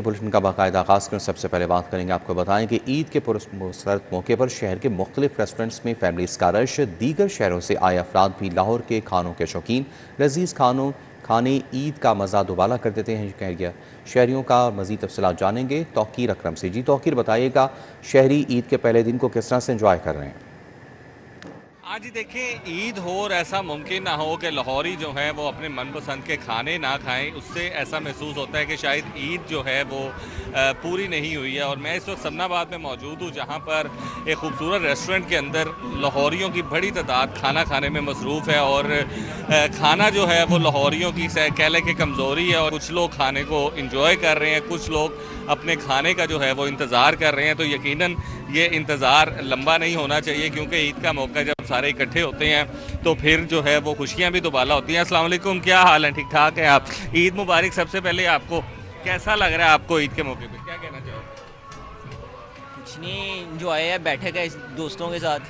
Bulletin کا باقاعدہ آغاز کریں سب سے پہلے بات کریں گے، آپ کو بتائیں کہ عید کے پرمسرت موقع پر شہر کے مختلف ریسٹورنٹس میں فیملیز کا رش، دیگر شہروں سے آئے افراد بھی لاہور کے کھانوں کے شوقین، لذیذ کھانے عید کا مزہ دوبالا کر دیتے ہیں شہریوں کا۔ مزید تفصیلات جانیں گے توقیر اکرم سے۔ جی توقیر، بتائیے گا شہری عید کے پہلے دن کو کس طرح سے انجوائے کر رہے ہیں؟ آج دیکھیں، عید ہو اور ایسا ممکن نہ ہو کہ لاہوری جو ہے وہ اپنے من پسند کے کھانے نہ کھائیں، اس سے ایسا محسوس ہوتا ہے کہ شاید عید جو ہے وہ پوری نہیں ہوئی ہے۔ اور میں اس وقت سمنا آباد میں موجود ہوں، جہاں پر ایک خوبصورت ریسٹورنٹ کے اندر لاہوریوں کی بڑی تعداد کھانا کھانے میں مصروف ہے، اور کھانا جو ہے وہ لاہوریوں کی کہہ لیں کہ کمزوری ہے، اور کچھ لوگ کھانے کو انجوائے کر رہے ہیں، کچھ لوگ اپنے کھانے کا جو ہے وہ انتظار کر رہے ہیں۔ تو یقیناً یہ انتظار لمبا نہیں ہونا چاہیے، کیونکہ عید کا موقع جب سارے اکٹھے ہوتے ہیں تو پھر جو ہے وہ خوشیاں بھی دوبالا ہوتی ہیں۔ السلام علیکم، کیا حال ہے؟ ٹھیک ٹھاک ہیں آپ؟ عید مبارک۔ سب سے پہلے آپ کو کیسا لگ رہا ہے؟ آپ کو عید کے موقع پہ کیا کہنا چاہو گے؟ کچھ نہیں، انجوائے ہے، بیٹھے گئے دوستوں کے ساتھ۔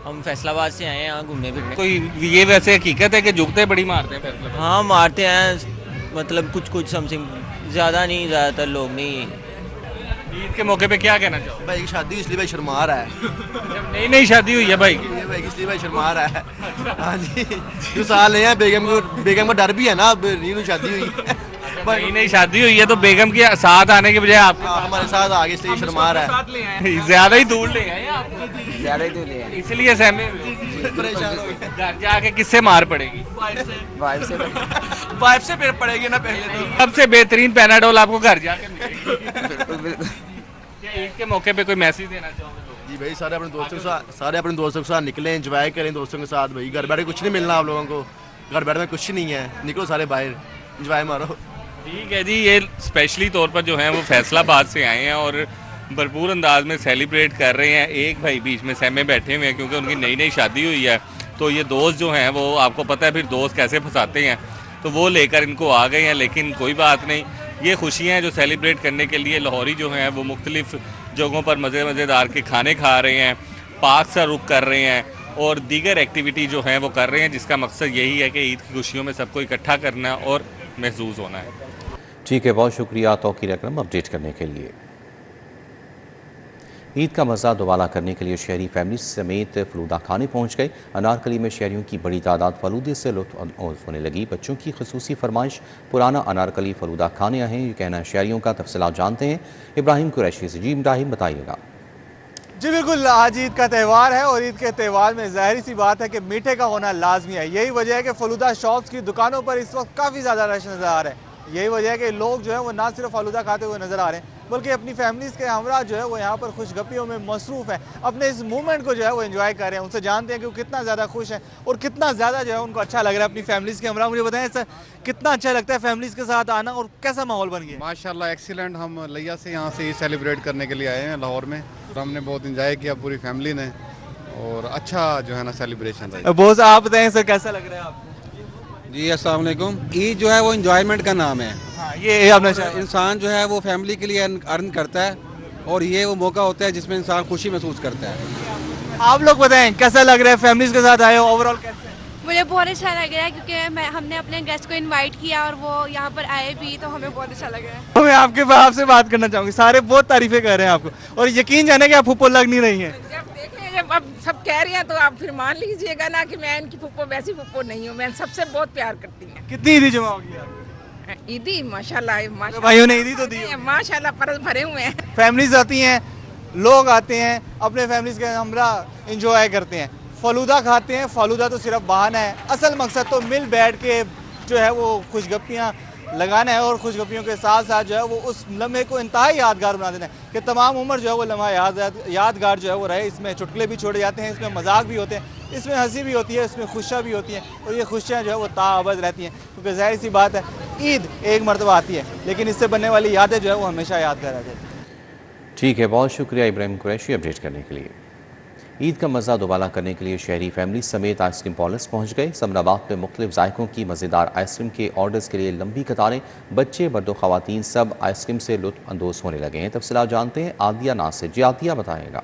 ہم فیصل آباد سے آئے ہیں یہاں گھومنے پھرنے۔ کوئی یہ ویسے حقیقت ہے کہ جگتے بڑی مارتے ہیں فیصلہ آباد؟ ہاں مارتے ہیں، مطلب کچھ سم سنگ، زیادہ نہیں، زیادہ تر لوگ نہیں۔ عید کے موقع پہ کیا کہنا چاہو؟ بھائی کی شادی اس لیے بھائی شرما رہا ہے۔ نئی نئی شادی ہوئی ہے بھائی کی؟ بھائی اس لیے بھائی شرما رہا ہے۔ ہاں جی، جو سال نہیں ہے بیگم کا ڈر بھی ہے نا، اب نئی شادی ہوئی ہے، نئی نئی شادی ہوئی ہے تو بیگم کے ساتھ آنے کے بجائے آپ ہمارے ساتھ آگے اس لیے شرما رہا ہے۔ زیادہ ہی دور لے آئے آپ کو، زیادہ ہی تو لے ہیں، اس لیے سہمے پریشان ہو گئے۔ گھر جا کے کس سے مار پڑے گی؟ وائف سے پھر پڑے گی نا پہلے تو۔ سب سے بہترین پیناڈول آپ کو گھر جا کے ملے گی۔ عید کے موقع پہ کوئی میسج دینا چاہوں گے؟ جی بھائی، سارے اپنے دوستوں کے ساتھ نکلیں، انجوائے کریں دوستوں کے ساتھ۔ بھائی گھر بیٹھے کچھ نہیں ملنا آپ لوگوں کو، گھر بیٹھے کچھ نہیں ہے، نکلو سارے باہر، انجوائے مارو۔ ٹھیک ہے جی، یہ اسپیشلی طور پر جو ہیں وہ فیصل آباد سے آئے ہیں اور بھرپور انداز میں سیلیبریٹ کر رہے ہیں۔ ایک بھائی بیچ میں سہمے بیٹھے ہوئے ہیں کیونکہ ان کی نئی نئی شادی ہوئی ہے، تو یہ دوست جو ہیں وہ آپ کو پتہ ہے پھر دوست کیسے پھنساتے ہیں، تو وہ لے کر ان کو آ گئے ہیں۔ لیکن کوئی بات نہیں، یہ خوشیاں ہیں جو سیلیبریٹ کرنے کے لیے لاہوری جو ہیں وہ مختلف جگہوں پر مزیدار کے کھانے کھا رہے ہیں، پارک سے رخ کر رہے ہیں اور دیگر ایکٹیویٹی جو ہیں وہ کر رہے ہیں، جس کا مقصد یہی ہے کہ عید کی خوشیوں میں سب کو اکٹھا کرنا اور محظوظ ہونا ہے۔ ٹھیک ہے، بہت شکریہ توقیر اکرم اپڈیٹ کرنے کے لیے۔ عید کا مزہ دوبالا کرنے کے لیے شہری فیملی سمیت فلودہ کھانے پہنچ گئے۔ انارکلی میں شہریوں کی بڑی تعداد فلودے سے لطف اندوز ہونے لگی۔ بچوں کی خصوصی فرمائش پرانا انارکلی فلودہ کھانے ہیں، یہ کہنا ہے شہریوں کا۔ تفصیلات جانتے ہیں ابراہیم قریشی سے۔ جی ابراہیم، بتائیے گا۔ جی بالکل، آج عید کا تہوار ہے اور عید کے تہوار میں ظاہری سی بات ہے کہ میٹھے کا ہونا لازمی ہے۔ یہی وجہ ہے کہ فلودہ شاپس کی دکانوں پر اس وقت کافی زیادہ رش نظر آ رہا ہے۔ یہی وجہ ہے کہ لوگ جو ہے وہ نہ صرف فلودہ کھاتے ہوئے نظر آ رہے ہیں بلکہ اپنی فیملیز کے ہمراہ جو ہے وہ یہاں پر خوش گپیوں میں مصروف ہیں، اپنے اس مومنٹ کو جو ہے وہ انجوائے کر رہے ہیں۔ ان سے جانتے ہیں کہ وہ کتنا زیادہ خوش ہیں اور کتنا زیادہ جو ہے ان کو اچھا لگ رہا ہے اپنی فیملیز کے ہمراہ۔ مجھے بتائیں سر، کتنا اچھا لگتا ہے فیملیز کے ساتھ آنا اور کیسا ماحول بن گیا؟ ماشاءاللہ ایکسیلنٹ۔ ہم لیا سے یہاں سے سیلیبریٹ کرنے کے لیے آئے ہیں لاہور میں، اور ہم نے بہت انجوائے کیا پوری فیملی نے، اور اچھا جو ہے نا سیلیبریشن رہی۔ بہت آپ بتائیں سر، کیسا لگ رہا ہے آپ کو؟ جی السلام علیکم۔ عید جو ہے وہ انجوائمنٹ کا نام ہے۔ یہ آپ نے انسان جو ہے وہ فیملی کے لیے ارن کرتا ہے، اور یہ وہ موقع ہوتا ہے جس میں انسان خوشی محسوس کرتا ہے۔ آپ لوگ بتائیں کیسا لگ رہا ہے؟ فیملیز کے ساتھ آئے ہو، اوور آل کیسا ہے؟ مجھے بہت اچھا لگ رہا ہے کیونکہ ہم نے اپنے گیسٹ کو انوائٹ کیا اور وہ یہاں پر آئے بھی، تو ہمیں بہت اچھا لگ رہا ہے۔ میں آپ سے بات کرنا چاہوں گی، سارے بہت تعریفیں کر رہے ہیں آپ کو، اور یقین جانے کہ آپ پھپھو لگ نہیں رہی ہیں۔ جب دیکھیں، جب اب سب کہہ رہے ہیں تو آپ پھر مان لیجئے گا نا کہ میں ان کی پھپھو ویسی پھپھو نہیں ہوں، میں سب سے بہت پیار کرتی ہوں۔ کتنی عیدی جمع ہوگی آپ؟ عیدی ماشاءاللہ بھائیوں نے عیدی تو دی ہوگی۔ ماشاءاللہ فرض بھرے ہوئے ہیں۔ فیملیز آتی ہیں، لوگ آتے ہیں، اپنے فیملیز کے ہمراہ انجوائے کرتے ہیں، فلودہ کھاتے ہیں۔ فلودہ تو صرف بہانہ ہے، اصل مقصد تو مل بیٹھ کے جو ہے وہ خوش گپیاں لگانا ہے، اور خوش گپیوں کے ساتھ ساتھ جو ہے وہ اس لمحے کو انتہائی یادگار بنا دینا ہے کہ تمام عمر جو ہے وہ لمحہ یادگار جو ہے وہ رہے۔ اس میں چٹکلے بھی چھوڑے جاتے ہیں، اس میں مذاق بھی ہوتے ہیں، اس میں ہنسی بھی ہوتی ہے، اس میں خوشیاں بھی ہوتی ہیں، اور یہ خوشیاں جو ہے وہ تابد رہتی ہیں، کیونکہ ظاہر سی بات ہے عید ایک مرتبہ آتی ہے لیکن اس سے بننے والی یادیں جو ہے وہ ہمیشہ یادگار رہتی ہیں۔ ٹھیک ہے، بہت شکریہ ابراہیم قریشی اپڈیٹ کرنے کے لیے۔ عید کا مزہ دوبالا کرنے کے لیے شہری فیملی سمیت آئس کریم پارلرز پہنچ گئے۔ سمنا آباد میں مختلف ذائقوں کی مزیدار آئس کریم کے آرڈرز کے لیے لمبی قطاریں، بچے مرد و خواتین سب آئس کریم سے لطف اندوز ہونے لگے ہیں۔ تفصیلات جانتے ہیں عادیہ ناصر۔ جی عادیہ، بتائے گا۔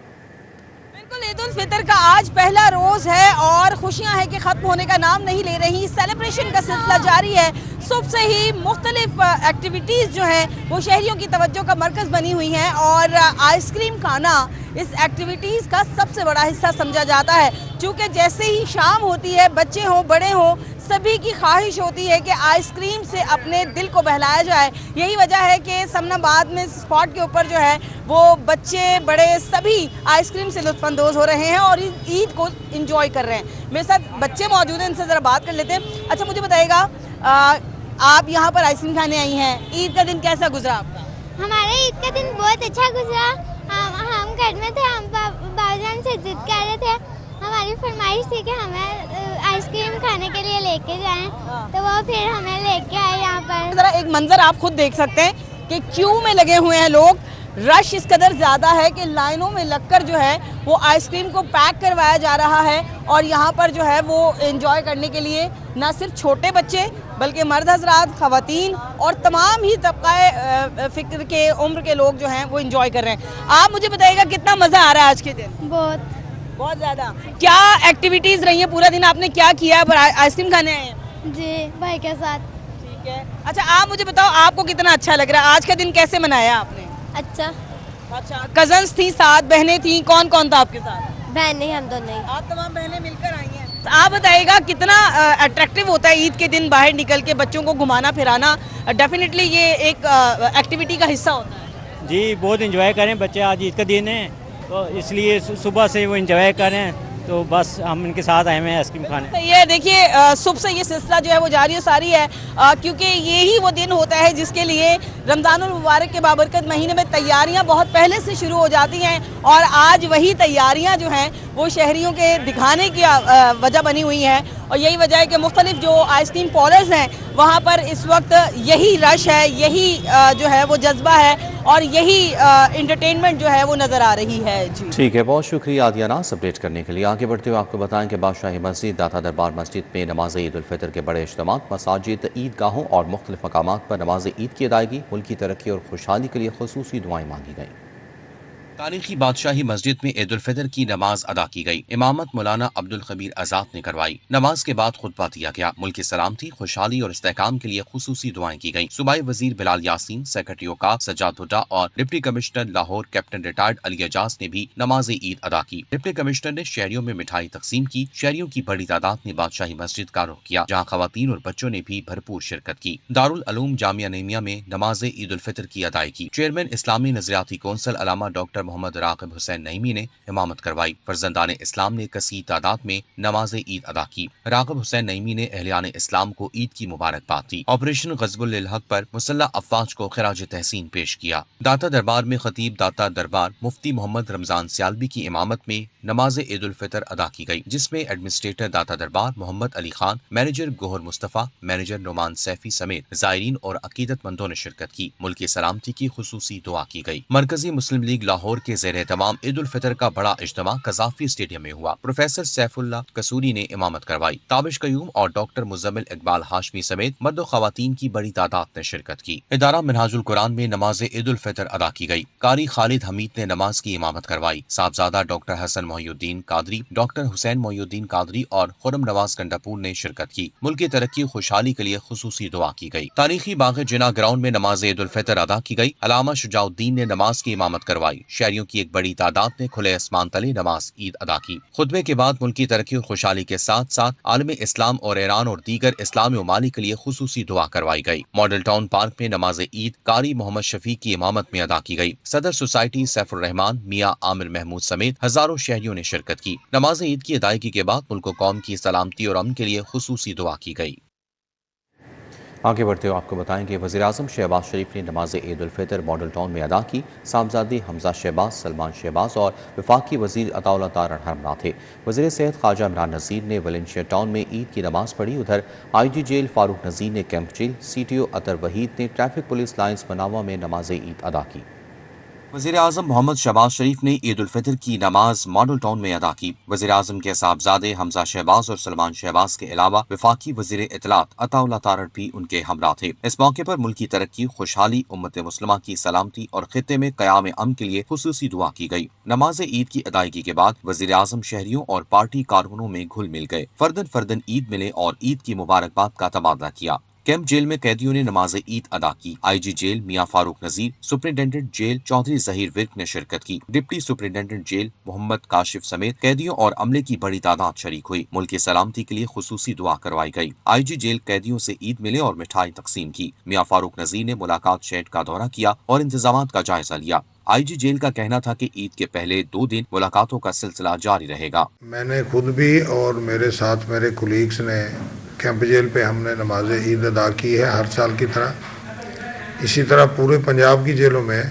بالکل، عید الفطر کا آج پہلا روز ہے اور خوشیاں ہیں کہ ختم ہونے کا نام نہیں لے رہی۔ سیلیبریشن کا سلسلہ جاری ہے۔ صبح سے ہی مختلف ایکٹیویٹیز جو ہیں وہ شہریوں کی توجہ کا مرکز بنی ہوئی ہیں اور آئس کریم کھانا اس ایکٹیویٹیز کا سب سے بڑا حصہ سمجھا جاتا ہے، چونکہ جیسے ہی شام ہوتی ہے بچے ہوں بڑے ہوں سبھی کی خواہش ہوتی ہے کہ آئس کریم سے اپنے دل کو بہلایا جائے۔ یہی وجہ ہے کہ سمن آباد میں اسپاٹ کے اوپر جو ہے وہ بچے بڑے سبھی آئس کریم سے لطف اندوز ہو رہے ہیں اور عید کو انجوائے کر رہے ہیں۔ میرے ساتھ بچے موجود ہیں، ان سے ذرا بات کر لیتے ہیں۔ اچھا مجھے بتائیے گا آپ یہاں پر آئس کریم کھانے آئی ہیں، عید کا دن کیسا گزرا آپ کا؟ ہمارا عید کا دن بہت اچھا گزرا۔ ہم گھر میں تھے، ہم بابا جان سے ضد کر رہے تھے، ہماری فرمائش تھی کہ ہمیں آئس کریم کھانے کے لیے لے کے جائیں، تو وہ پھر ہمیں لے کے آئے یہاں پر۔ ذرا ایک منظر آپ خود دیکھ سکتے ہیں کہ کیو میں لگے ہوئے ہیں لوگ، رش اس قدر زیادہ ہے کہ لائنوں میں لگ کر جو ہے وہ آئس کریم کو پیک کروایا جا رہا ہے اور یہاں پر جو ہے وہ انجوائے کرنے کے لیے نہ صرف چھوٹے بچے بلکہ مرد حضرات، خواتین اور تمام ہی طبقہ فکر کے عمر کے لوگ جو ہیں وہ انجوائے کر رہے ہیں۔ آپ مجھے بتائیے گا کتنا مزہ آ رہا ہے آج کے دن؟ بہت زیادہ۔ کیا ایکٹیویٹیز رہی ہیں پورا دن، آپ نے کیا کیا پر آئس کریم کھانے آئے ہیں؟ جی بھائی کے ساتھ۔ ٹھیک ہے، اچھا آپ مجھے بتاؤ آپ کو کتنا اچھا لگ رہا ہے، آج کا دن کیسے منایا آپ نے؟ اچھا کزنس تھی، ساتھ بہنیں تھیں، کون کون تھا آپ کے ساتھ؟ بہنیں ہم دونوں ہی۔ آپ تمام بہنیں مل کر آئی ہیں۔ آپ بتائیے گا کتنا اٹریکٹیو ہوتا ہے عید کے دن باہر نکل کے بچوں کو گھمانا پھرانا؟ ڈیفینیٹلی یہ ایک ایکٹیویٹی کا حصہ ہوتا ہے۔ جی بہت انجوائے کریں بچے، آج عید کا دن ہے تو اس لیے صبح سے وہ انجوائے کریں، تو بس ہم ان کے ساتھ آئے ہوئے ہیں آئس کریم کھانے۔ صحیح ہے، دیکھیے صبح سے یہ سلسلہ جو ہے وہ جاری و ساری ہے کیونکہ یہی وہ دن ہوتا ہے جس کے لیے رمضان المبارک کے بابرکت مہینے میں تیاریاں بہت پہلے سے شروع ہو جاتی ہیں اور آج وہی تیاریاں جو ہیں وہ شہریوں کے دکھانے کی وجہ بنی ہوئی ہیں اور یہی وجہ ہے کہ مختلف جو آئس کریم پارلرز ہیں وہاں پر اس وقت یہی رش ہے، یہی جو ہے وہ جذبہ ہے اور یہی انٹرٹینمنٹ جو ہے وہ نظر آ رہی ہے۔ جی ٹھیک ہے، بہت شکریہ عادیہ ناز اپڈیٹ کرنے کے لیے۔ آگے بڑھتے ہوئے آپ کو بتائیں کہ بادشاہی مسجد داتا دربار مسجد میں نماز عید الفطر کے بڑے اجتماعات، مساجد، عیدگاہوں اور مختلف مقامات پر نماز عید کی ادائیگی، ملک کی ترقی اور خوشحالی کے لیے خصوصی دعائیں مانگی گئیں۔ تاریخی بادشاہی مسجد میں عید الفطر کی نماز ادا کی گئی۔ امامت مولانا عبدالخبیر آزاد نے کروائی۔ نماز کے بعد خطبہ دیا گیا۔ ملک کی سلامتی، خوشحالی اور استحکام کے لیے خصوصی دعائیں کی گئیں۔ صوبائی وزیر بلال یاسین، سیکرٹری اوقاف سجاد ہڈا اور deputy commissioner Lahore captain retired Ali Ejaz نے بھی نماز عید ادا کی۔ ڈپٹی کمشنر نے شہریوں میں مٹھائی تقسیم کی۔ شہریوں کی بڑی تعداد نے بادشاہی مسجد کا رخ کیا، جہاں خواتین اور بچوں نے بھی بھرپور شرکت کی۔ دارالعلوم جامعہ نعیمیہ میں نماز عید الفطر کی ادائیگی، چیئرمین اسلامی نظریاتی کونسل علامہ ڈاکٹر محمد راغب حسین نعیمی نے امامت کروائی۔ فرزندان اسلام نے کثیر تعداد میں نماز عید ادا کی۔ راغب حسین نعیمی نے اہلیان اسلام کو عید کی مبارکباد دی۔ آپریشن غزب للحق پر مسلح افواج کو خراج تحسین پیش کیا۔ داتا دربار میں خطیب داتا دربار مفتی محمد رمضان سیالوی کی امامت میں نماز عید الفطر ادا کی گئی، جس میں ایڈمنسٹریٹر داتا دربار محمد علی خان، مینیجر گوہر مصطفیٰ، مینیجر نعمان سیفی سمیت زائرین اور عقیدت مندوں نے شرکت کی۔ ملک کی سلامتی کی خصوصی دعا کی گئی۔ مرکزی مسلم لیگ لاہور کے زیر اہتمام عید الفطر کا بڑا اجتماع قذافی اسٹیڈیم میں ہوا۔ پروفیسر سیف اللہ قصوری نے امامت کروائی۔ تابش قیوم اور ڈاکٹر مزمل اقبال ہاشمی سمیت مرد و خواتین کی بڑی تعداد نے شرکت کی۔ ادارہ منہاج القرآن میں نماز عید الفطر ادا کی گئی۔ قاری خالد حمید نے نماز کی امامت کروائی۔ صاحبزادہ ڈاکٹر حسن محی الدین قادری، ڈاکٹر حسین محی الدین قادری اور خرم نواز گنڈاپور نے شرکت کی۔ ملک کی ترقی خوشحالی کے لیے خصوصی دعا کی گئی۔ تاریخی باغ جناح گراؤنڈ میں نماز عید الفطر ادا کی گئی۔ علامہ شجاع الدین نے نماز کی امامت کروائی۔ شہریوں کی ایک بڑی تعداد نے کھلے آسمان تلے نماز عید ادا کی۔ خطبے کے بعد ملک کی ترقی اور خوشحالی کے ساتھ ساتھ عالم اسلام اور ایران اور دیگر اسلامی ممالک کے لیے خصوصی دعا کروائی گئی۔ ماڈل ٹاؤن پارک میں نماز عید قاری محمد شفیق کی امامت میں ادا کی گئی۔ صدر سوسائٹی سیف الرحمان میاں عامر محمود سمیت ہزاروں شہریوں نے شرکت کی۔ نماز عید کی ادائیگی کے بعد ملک و قوم کی سلامتی اور امن کے لیے خصوصی دعا کی گئی۔ آگے بڑھتے ہوئے آپ کو بتائیں کہ وزیراعظم شہباز شریف نے نماز عید الفطر ماڈل ٹاؤن میں ادا کی۔ صاحبزادے حمزہ شہباز، سلمان شہباز اور وفاقی وزیر عطا اللہ طارڑ ہمراہ تھے۔ وزیر صحت خواجہ عمران نذیر نے ولنشیا ٹاؤن میں عید کی نماز پڑھی۔ ادھر آئی جی جیل فاروق نذیر نے camp jail, C T O Athar Waheed نے ٹریفک پولیس لائنز مناوہ میں نماز عید ادا کی۔ وزیر اعظم محمد شہباز شریف نے عید الفطر کی نماز ماڈل ٹاؤن میں ادا کی۔ وزیر اعظم کے صاحبزادے حمزہ شہباز اور سلمان شہباز کے علاوہ وفاقی وزیر اطلاعات عطا اللہ طارڑ بھی ان کے ہمراہ تھے۔ اس موقع پر ملک کی ترقی، خوشحالی، امت مسلمہ کی سلامتی اور خطے میں قیام امن کے لیے خصوصی دعا کی گئی۔ نماز عید کی ادائیگی کے بعد وزیر اعظم شہریوں اور پارٹی کارکنوں میں گھل مل گئے، فردن فردن عید ملے اور عید کی مبارکباد کا تبادلہ کیا۔ कैंप जेल में कैदियों ने नमाज ईद अदा की। IG jail Mian Farooq Nazir, superintendent jail Chaudhry Zaheer Virk ने शिरकत की। Deputy superintendent jail Mohammad Kashif समेत कैदियों और अमले की बड़ी तादाद शरीक हुई। मुल्क की सलामती के लिए खुसूसी दुआ करवाई गई। आईजी जेल कैदियों से ईद मिले और मिठाई तकसीम की। मियां फारूक नजीर ने मुलाकात शेड का दौरा किया और इंतजाम का जायजा लिया। आईजी जेल का कहना था कि ईद के पहले 2 दिन मुलाकातों का सिलसिला जारी रहेगा। मैंने खुद भी और मेरे साथ मेरे कुलीग्स ने कैंप जेल पे हमने नमाज ईद अदा की है हर साल की तरह। इसी तरह पूरे पंजाब की जेलों में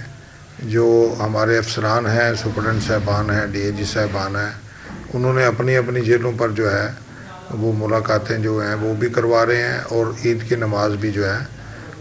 जो हमारे अफसरान हैं, सुपरडेंट साहबान हैं, डीएजी साहबान हैं, उन्होंने अपनी अपनी जेलों पर जो है वो मुलाकातें जो हैं वो भी करवा रहे हैं और ईद की नमाज भी जो है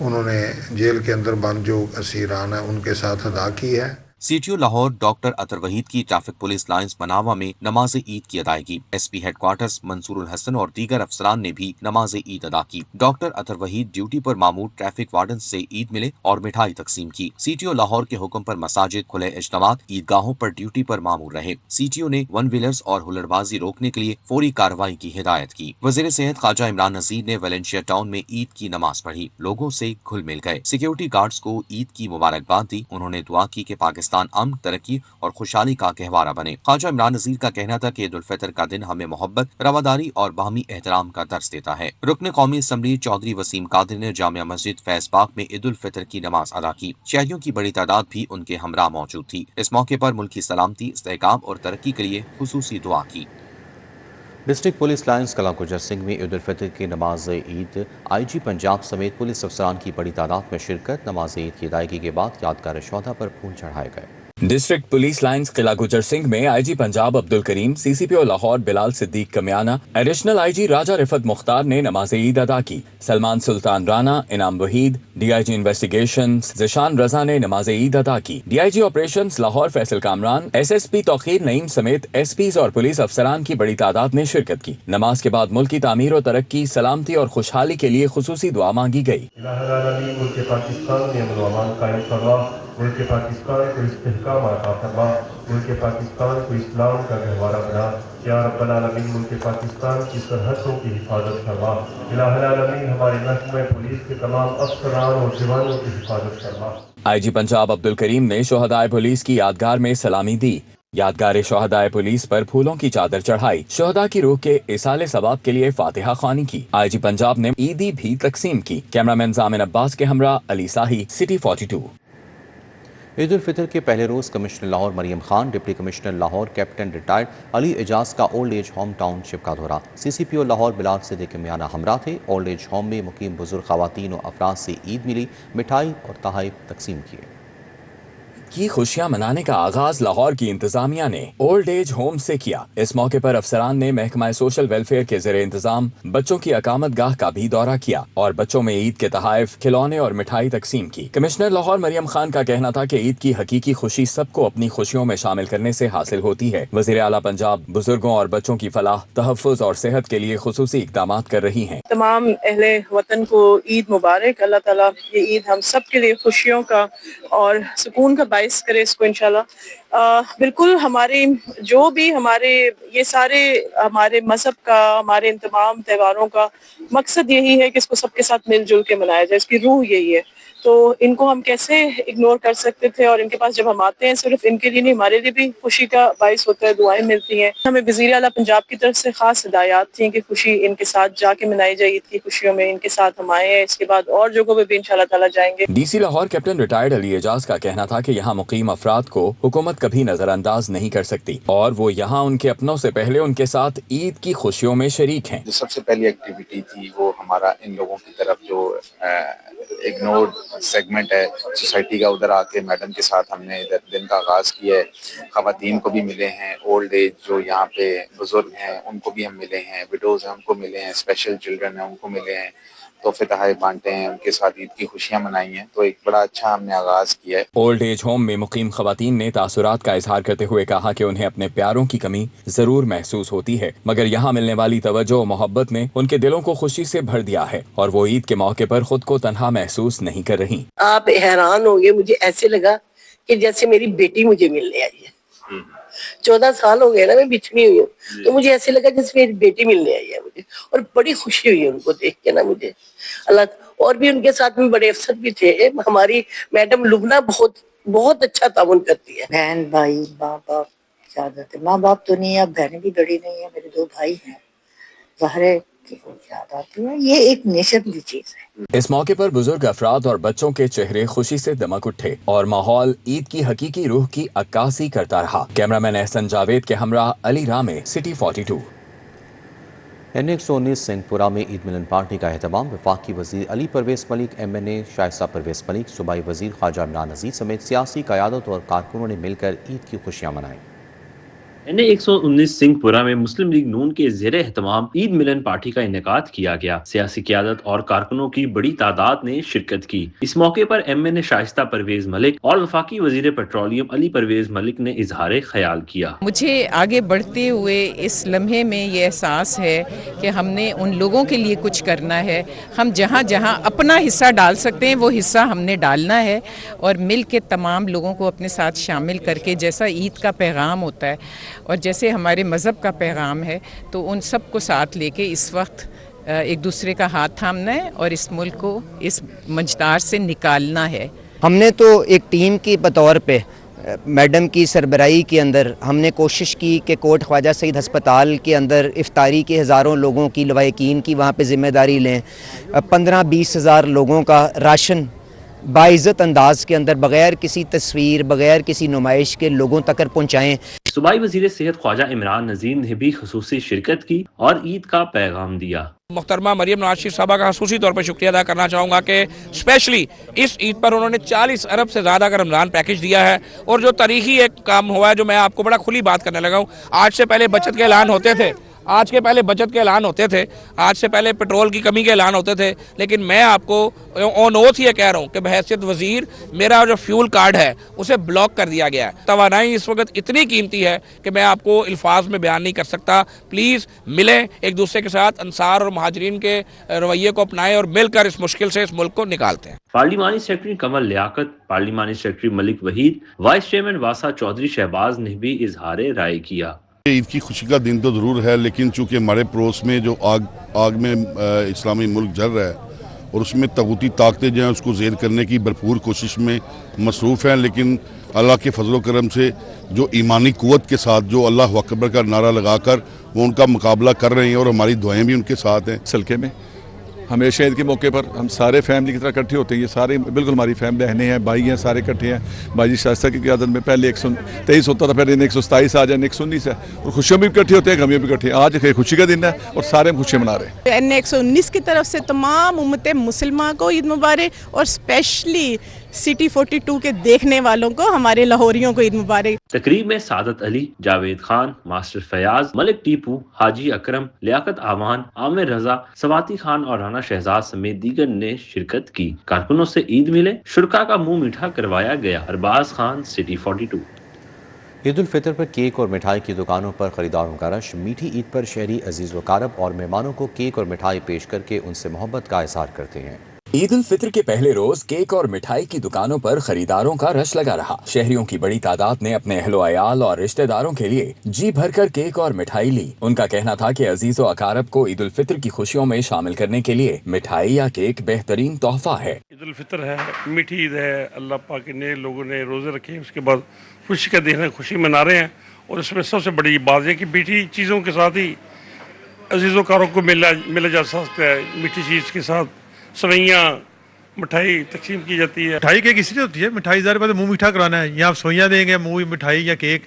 उन्होंने जेल के अंदर बंद जो असीरान हैं उनके साथ अदा की है। सीटीओ लाहौर डॉक्टर अतर वहीद की ट्रैफिक पुलिस लाइंस बनावा में नमाज ईद की अदायगी। एसपी हेडक्वार्टर्स मंसूरुल हसन और दीगर अफसरान ने भी नमाज ईद अदा की। डॉक्टर अतर वहीद ड्यूटी पर मामूर ट्रैफिक वार्डन से ईद मिले और मिठाई तकसीम की। सीटीओ लाहौर के हुक्म पर मसाजिद, खुले इज्तिमात, ईदगाहों पर ड्यूटी पर मामूर रहे। सीटीओ ने वन व्हीलर्स और हुल्लड़बाजी रोकने के लिए फौरी कार्रवाई की हिदायत की। वजीर सेहत ख्वाजा इमरान नजीर ने वेलेंशिया टाउन में ईद की नमाज पढ़ी। लोगों से घुल मिल गए। सिक्योरिटी गार्ड्स को ईद की मुबारकबाद दी। उन्होंने दुआ की कि पाकिस्तान अमन, तरक्की और खुशहाली का गहवारा बने। ख्वाजा इमरान नजीर का कहना था कि ईद उल फितर का दिन हमें मोहब्बत, रवादारी और बाहमी एहतराम का दर्स देता है। रुकन कौमी असम्बली चौधरी वसीम कादिर ने जामिया मस्जिद फैज पाक में ईद उल फितर की नमाज अदा की। शहरियों की बड़ी तादाद भी उनके हमरा मौजूद थी। इस मौके पर मुल्क की सलामती, इस्तेहकाम और तरक्की के लिए खुसूसी दुआ की। डिस्ट्रिक्ट पुलिस लाइन्स कला गुजर सिंह में ईद उल फितर की नमाज ईद। आईजी पंजाब समेत पुलिस अफसरान की बड़ी तादाद में शिरकत। नमाज ईद की अदायगी के बाद यादगार शुहदा पर फूल चढ़ाए गए। डिस्ट्रिक्ट पुलिस लाइन्स किला गुजर सिंह में IG Punjab Abdul Karim, CCPO Lahore Bilal Siddique Kamiana, additional IG Raja Riffat Mukhtar ने नमाज ईद अदा की। सलमान सुल्तान राना, इनाम वहीद, डीआईजी इन्वेस्टिगेशंस जिशान रजा ने नमाज ईद अदा की। DIG operations Lahore Faisal Kamran, SSP Tauqeer Naeem समेत एसपीज और पुलिस अफसरान की बड़ी तादाद ने शिरकत की। नमाज के बाद मुल्क की तामीर और तरक्की, सलामती और खुशहाली के लिए खुसूसी दुआ मांगी गई। मुल्क पाकिस्तान को इस्तेहकाम अता फरमा, मुल्क पाकिस्तान को इस्लाम का गहवारा बना। या रब्बल आलमीन मुल्क पाकिस्तान की सरहदों की हिफाजत फरमा। इलाहुल आलमीन हमारे महकमे पुलिस के तमाम अफसरान और जवानों की हिफाजत फरमा। आईजी पंजाब अब्दुल करीम ने शोहदाए पुलिस की यादगार में सलामी दी। यादगार शोहदाए पुलिस पर फूलों की चादर चढ़ाई। शोहदा की रूह के इसाले सवाब के लिए फातिहा ख्वानी की। आईजी पंजाब ने ईदी भी तकसीम की। कैमरामैन जामिन अब्बास के हमरा अली साही, सिटी 42। ईद उल फितर के पहले रोज़ commissioner Lahore Maryam Khan, deputy commissioner Lahore captain retired Ali Ejaz का ओल्ड एज होम टाउनशिप का दौरा। सीसीपीओ लाहौर बिलाल सिद्दीक कमियाना हमरा थे। ओल्ड एज होम में मुकीम बुजुर्ग खवातीन और अफराद से ईद मिली, मिठाई और तोहफे तकसीम किए। की खुशियां मनाने का आगाज लाहौर की इंतजामिया ने ओल्ड एज होम से किया। इस मौके पर अफसरान ने महकमा सोशल वेलफेयर के ज़ेरे इंतजाम बच्चों की अकामत गाह का भी दौरा किया और बच्चों में ईद के तोहफे, खिलौने और मिठाई तकसीम की। कमिश्नर लाहौर मरियम खान का कहना था कि ईद की हकीकी खुशी सबको अपनी खुशियों में शामिल करने से हासिल होती है। वज़ीर आला पंजाब बुजुर्गों और बच्चों की फलाह, तहफ़्फ़ुज़ और सेहत के लिए खुसूसी इक़दाम कर रही हैं। तमाम अहले वतन को ईद मुबारक। अल्लाह ताला ये ईद हम सब के लिए खुशियों का और सुकून का बाइस करे इसको इंशाल्लाह। बिल्कुल हमारे जो भी हमारे ये सारे हमारे मजहब का, हमारे इन तमाम त्योहारों का मकसद यही है कि इसको सबके साथ मिलजुल के मनाया जाए। इसकी रूह यही है, तो इनको हम कैसे इग्नोर कर सकते थे। और इनके पास जब हम आते हैं सिर्फ इनके लिए नहीं, हमारे लिए भी खुशी का बाइस होता है, दुआएं मिलती हैं। हमें वज़ीर आला पंजाब की तरफ से खास हिदायत थी कि खुशी इनके साथ जाके मनाई जाए। ईद की खुशियों में इनके साथ हम आए हैं। इसके बाद और जगहों पे भी इंशाल्लाह ताला जाएंगे। DC Lahore captain retired Ali Ejaz का कहना था कि यहाँ मुकीम अफराद को हुकूमत कभी नजरअंदाज नहीं कर सकती और वो यहाँ उनके अपनों से पहले उनके साथ ईद की खुशियों में शरीक हैं। जो सबसे पहली एक्टिविटी थी वो हमारा इन लोगों की तरफ जो इग्नोर्ड सेगमेंट है सोसाइटी का, उधर आके मैडम के साथ हमने इधर दिन का आगाज़ किया है। ख़वातीन को भी मिले हैं, ओल्ड एज जो यहाँ पे बुजुर्ग हैं उनको भी हम मिले हैं, विडोज़ हैं उनको मिले हैं, स्पेशल चिल्ड्रन हैं उनको मिले हैं, तोहफे तोहफे बांटे हैं, उनके साथ ईद की खुशियाँ मनाई हैं। तो एक बड़ा अच्छा हमने आगाज़ किया है। ओल्ड एज होम में मुकीम ख़वातीन ने तासुरात का इजहार करते हुए कहा कि उन्हें अपने प्यारों की कमी ज़रूर महसूस होती है, मगर यहाँ मिलने वाली तवज्जो और मोहब्बत ने उनके दिलों को खुशी से भर दिया है और वो ईद के मौके पर खुद को तन्हा महसूस नहीं कर रही। आप हैरान होंगे, मुझे ऐसे लगा कि जैसे मेरी बेटी मुझे मिलने आई है। 14 साल हो गए ना मैं बिछड़ी हुई हूँ, तो मुझे ऐसे लगा जैसे मेरी बेटी मिलने आई है मुझे, और बड़ी खुशी हुई उनको देख के ना मुझे। अल्लाह, और भी उनके साथ में बड़े अफसर भी थे। हमारी मैडम लुबना बहुत बहुत अच्छा ताउन करती है। बहन भाई माँ बाप ज्यादा थे, माँ बाप तो नहीं है, अब बहनें भी बड़ी नहीं है, मेरे 2 भाई हैं, ज़ाहिर है कि वो याद आती है, ये एक नेशन की चीज है। इस मौके पर बुजुर्ग अफराद और बच्चों के चेहरे खुशी से दमक उठे और माहौल ईद की हकीकी रूह की अक्कासी करता रहा। कैमरामैन एहसन जावेद के हमरा अली रामे, सिटी 42। N119 सिंहपुरा में ईद मिलन पार्टी का एहतमाम। वफाकी वजीर अली परवेज मलिक, MNA शाइस्ता परवेज मलिक, सूबाई वजीर ख्वाजा इमरान अजीज समेत सियासी क़यादत और कारकुनों ने मिलकर ईद की खुशियाँ मनाई। N119 सिंहपुरा में मुस्लिम लीग नून के ज़ेर एहतमाम ईद मिलन पार्टी का इनेकाद किया गया। सियासी क़यादत और कारकुनों की बड़ी तादाद ने शिरकत की। इस मौके पर MNA शाइस्ता परवेज मलिक और वफाकी वजीर पेट्रोलियम अली परवेज मलिक ने इजहार ख्याल किया। मुझे आगे बढ़ते हुए इस लम्हे में ये एहसास है कि हमने उन लोगों के लिए कुछ करना है। हम जहाँ जहाँ अपना हिस्सा डाल सकते हैं वो हिस्सा हमने डालना है, और मिल के तमाम लोगों को अपने साथ शामिल करके, जैसा ईद का पैगाम होता है और जैसे हमारे मज़हब का पैगाम है, तो उन सब को साथ लेके इस वक्त एक दूसरे का हाथ थामना है और इस मुल्क को इस मंजदार से निकालना है। हमने तो एक टीम की बतौर पे मैडम की सरबराही के अंदर हमने कोशिश की कि कोट ख्वाजा सईद हस्पताल के अंदर इफ्तारी के हज़ारों लोगों की लवाहिकीन की वहाँ पे ज़िम्मेदारी लें। 15-20 हज़ार लोगों का राशन बाइज़्ज़त अंदाज के अंदर बगैर किसी तस्वीर, बगैर किसी नुमाइश के लोगों तक पहुँचाएँ। सूबाई वजीर सेहत ख्वाजा इमरान नज़ीर ने भी खुसूसी शिरकत की और ईद का पैगाम दिया। मुख्तरमा मरियम नवाज शरीफ साहबा का खसूसी तौर पर शुक्रिया अदा करना चाहूँगा कि स्पेशली इस ईद पर उन्होंने 40 अरब से ज़्यादा का रमज़ान पैकेज दिया है। और जो तारीखी एक काम हुआ है, जो मैं आपको बड़ा खुली बात करने लगा हूँ, आज से पहले बचत के ऐलान होते थे, आज से पहले पेट्रोल की कमी के ऐलान होते थे, लेकिन मैं आपको ऑन ओथ ये कह रहा हूँ कि बहैसियत वजीर मेरा जो फ्यूल कार्ड है उसे ब्लॉक कर दिया गया है। तवानाई इस वक्त इतनी कीमती है कि मैं आपको अल्फाज में बयान नहीं कर सकता। प्लीज़ मिलें एक दूसरे के साथ, अंसार और महाजरीन के रवैये को अपनाएं और मिलकर इस मुश्किल से इस मुल्क को निकालते हैं। पार्लिमानी सेक्रेटरी कमल लियाकत, पार्लिमानी secretary Malik Waheed, vice chairman वासा चौधरी शहबाज ने भी इजहार राय किया। ईद की खुशी का दिन तो ज़रूर है, लेकिन चूँकि हमारे पड़ोस में जो आग में इस्लामी मुल्क जल रहा है और उसमें तगूती ताकतें जो हैं उसको ज़ेर करने की भरपूर कोशिश में मसरूफ़ हैं, लेकिन अल्लाह के फजल करम से जो ईमानी क़ुव्वत के साथ जो अल्लाह अकबर का नारा लगाकर वो उनका मुकाबला कर रहे हैं और हमारी दुआएं भी उनके साथ हैं। सलके में हमेशा ईद के मौके पर हम सारे फैमिली की तरह इकट्ठे होते हैं। ये सारे बिल्कुल हमारी फैमिली बहनें हैं, भाई हैं, सारे इकट्ठे हैं। बाजी शास्त्रा की क़यादत में पहले 123 होता था, फिर 127 आ जाए, 119 है, और खुशियों में भी इकट्ठे होते हैं, गमियों भी इकट्ठे हैं। आज एक खुशी का दिन है और सारे हम खुशियाँ मना रहे हैं। N119 की तरफ से तमाम उम्मत मुसलमान को ईद मुबारक, और स्पेशली सिटी 42 के देखने वालों को, हमारे लाहौरियों को ईद मुबारक। तकरीब में सादत अली, जावेद खान, मास्टर फयाज, मलिक टीपू, हाजी अकरम, लियाकत आमान, आमिर रजा, सवाती खान और राना शहजाद समेत दीगर ने शिरकत की। कारकुनों से ईद मिले, शुरका का मुंह मीठा करवाया गया। अरबाज खान, सिटी 42। ईद उल फितर पर केक और मिठाई की दुकानों पर खरीदारों का रश। मीठी ईद पर शहरी अजीज व कारब और मेहमानों को केक और मिठाई पेश करके उनसे मोहब्बत का इजहार करते हैं। ईद उल फितर के पहले रोज केक और मिठाई की दुकानों पर खरीदारों का रश लगा रहा। शहरियों की बड़ी तादाद ने अपने अहलो अयाल और रिश्तेदारों के लिए जी भरकर केक और मिठाई ली। उनका कहना था कि अजीजो अकारब को ईद उल फितर की खुशियों में शामिल करने के लिए मिठाई या केक बेहतरीन तोहफा है। ईद उल फितर है, मीठी ईद है, अल्लाह पाक ने लोगों ने रोजे रखे, उसके बाद खुशी का दिन है, खुशी मना रहे हैं। और इसमें सबसे बड़ी बात है कि मीठी चीज़ों के साथ ही अजीजों कारों को मिला जा सकता है। मीठी चीज़ के साथ सवैयाँ, मिठाई तकसीम की जाती है। मिठाई केक इसलिए होती है, मिठाई ज़ाहिर बात है मुँह मीठा कराना है, या आप सवैयाँ देंगे, मुँह मिठाई या केक,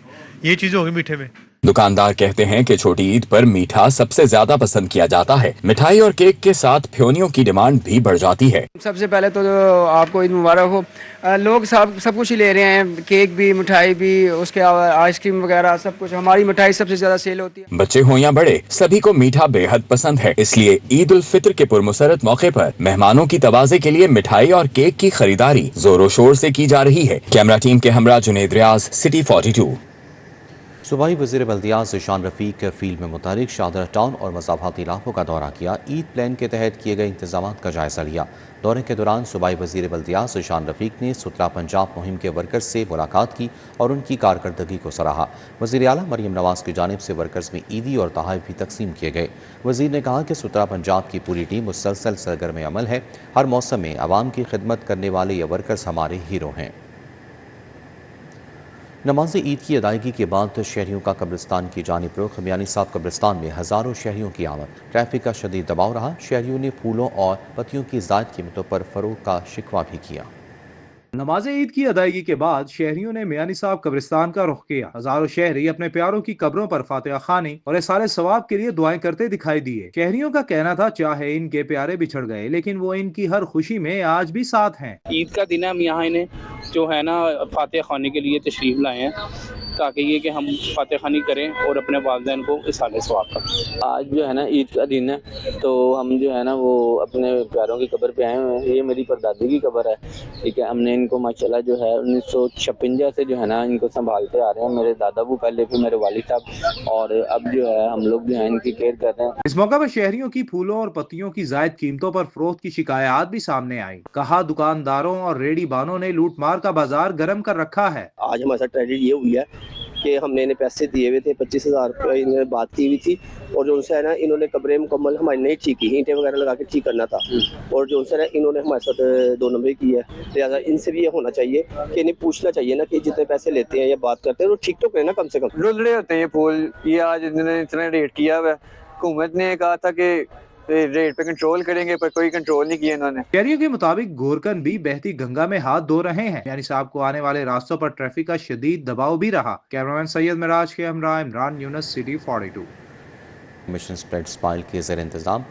ये चीज़ें होंगी मीठे में। दुकानदार कहते हैं कि छोटी ईद पर मीठा सबसे ज्यादा पसंद किया जाता है। मिठाई और केक के साथ फ्योनियों की डिमांड भी बढ़ जाती है। सबसे पहले तो आपको ईद मुबारक हो। लोग सब कुछ ही ले रहे हैं, केक भी, मिठाई भी, उसके अलावा आइसक्रीम वगैरह सब कुछ। हमारी मिठाई सबसे ज्यादा सेल होती है। बच्चे हो या बड़े, सभी को मीठा बेहद पसंद है। इसलिए ईद उल फितर के पुरमसरत मौके पर मेहमानों की तवाज़े के लिए मिठाई और केक की खरीदारी जोरों शोर से की जा रही है। कैमरा टीम के हमरा जुनेद रियाज, सिटी 42। सूबाई वज़ीर बल्दियात ज़ीशान रफ़ीक फील्ड में मुतहरिक शाहदरा टाउन और मज़ाफ़ाती इलाकों का दौरा किया। ईद प्लान के तहत किए गए इंतजाम का जायज़ा लिया। दौरे के दौरान सूबाई वज़ीर बल्दियात ज़ीशान रफ़ीक ने सुतरा पंजाब मुहिम के वर्कर्स से मुलाकात की और उनकी कारकर्दगी को सराहा। वज़ीर आला मरियम नवाज़ की जानिब से वर्कर्स में ईदी और तोहफ़े भी तकसीम किए गए। वज़ीर ने कहा कि सुतरा पंजाब की पूरी टीम मुसलसल सरगर्म अमल है। हर मौसम में आवाम की खिदमत करने वाले ये वर्कर्स हमारे हीरो हैं। नमाज ईद की अदायगी के बाद शहरियों का कब्रिस्तान की जानिब रुख। मियानी साहब कब्रिस्तान में हज़ारों शहरियों की आमद। ट्रैफिक का शदीद दबाव रहा। शहरियों ने फूलों और पत्तियों की ज़ायद कीमतों पर फ़रोग का शिकवा भी किया। नमाज ईद की अदायगी के बाद शहरियों ने मियानी साहब कब्रिस्तान का रुख किया। हजारों शहरी अपने प्यारों की कब्रों पर फातिहा खानी और इसाले सवाब के लिए दुआएं करते दिखाई दिए। शहरियों का कहना था चाहे इनके प्यारे बिछड़ गए लेकिन वो इनकी हर खुशी में आज भी साथ हैं। ईद का दिन है, हम यहाँ इन्हें जो है ना फातिहा खानी के लिए तशरीफ लाए हैं ताकि ये कि हम फातिहा खानी करें और अपने वालिदैन को इसाले सवाब करें। आज जो है ना ईद का दिन है तो हम जो है ना वो अपने प्यारों की कब्र पे आए हुए हैं। ये मेरी परदादी की कब्र है, ठीक है। हमने इनको माशाल्लाह जो है 1956 से जो है ना इनको संभालते आ रहे हैं। मेरे दादा वो पहले, फिर मेरे वालिद साहब, और अब जो है हम लोग जो है इनकी केयर कर रहे हैं। इस मौका पर शहरियों की फूलों और पत्तियों की जायद कीमतों पर फरोख्त की शिकायत भी सामने आई। कहा दुकानदारों और रेडी बानों ने लूट मार का बाजार गर्म कर रखा है। आज हमारे साथ ट्रेजेडी ये हुई है कि हमने इन्हें पैसे दिए हुए थे, 25,000 रुपये इन्होंने बात की हुई थी और जो उनसे है ना इन्होंने कब्रें मुकम्मल हमारी नहीं ठीक की, ईंटें वगैरह लगा के ठीक करना था और जो उनसे ना इन्होंने हमारे साथ 2 नंबर की है। लिहाजा इनसे भी ये होना चाहिए कि इन्हें पूछना चाहिए ना कि जितने पैसे लेते हैं या बात करते हैं वो ठीक तो करें ना, कम से कम। लुलड़े होते हैं ये फूल, ये आज इन्होंने इतना रेट किया हुआ है। हुकूमत ने कहा था कि रेट पे कंट्रोल करेंगे पर कोई कंट्रोल नहीं किया इन्होंने। शहरियों के मुताबिक गोरकन भी बहती गंगा में हाथ धो रहे हैं। यानी साहब को आने वाले रास्तों पर ट्रैफिक का शदीद दबाव भी रहा। कैमरामैन सैयद मिराज के हमरा Imran Younis, city 42। Mission spread smile के ज़ेर इंतज़ाम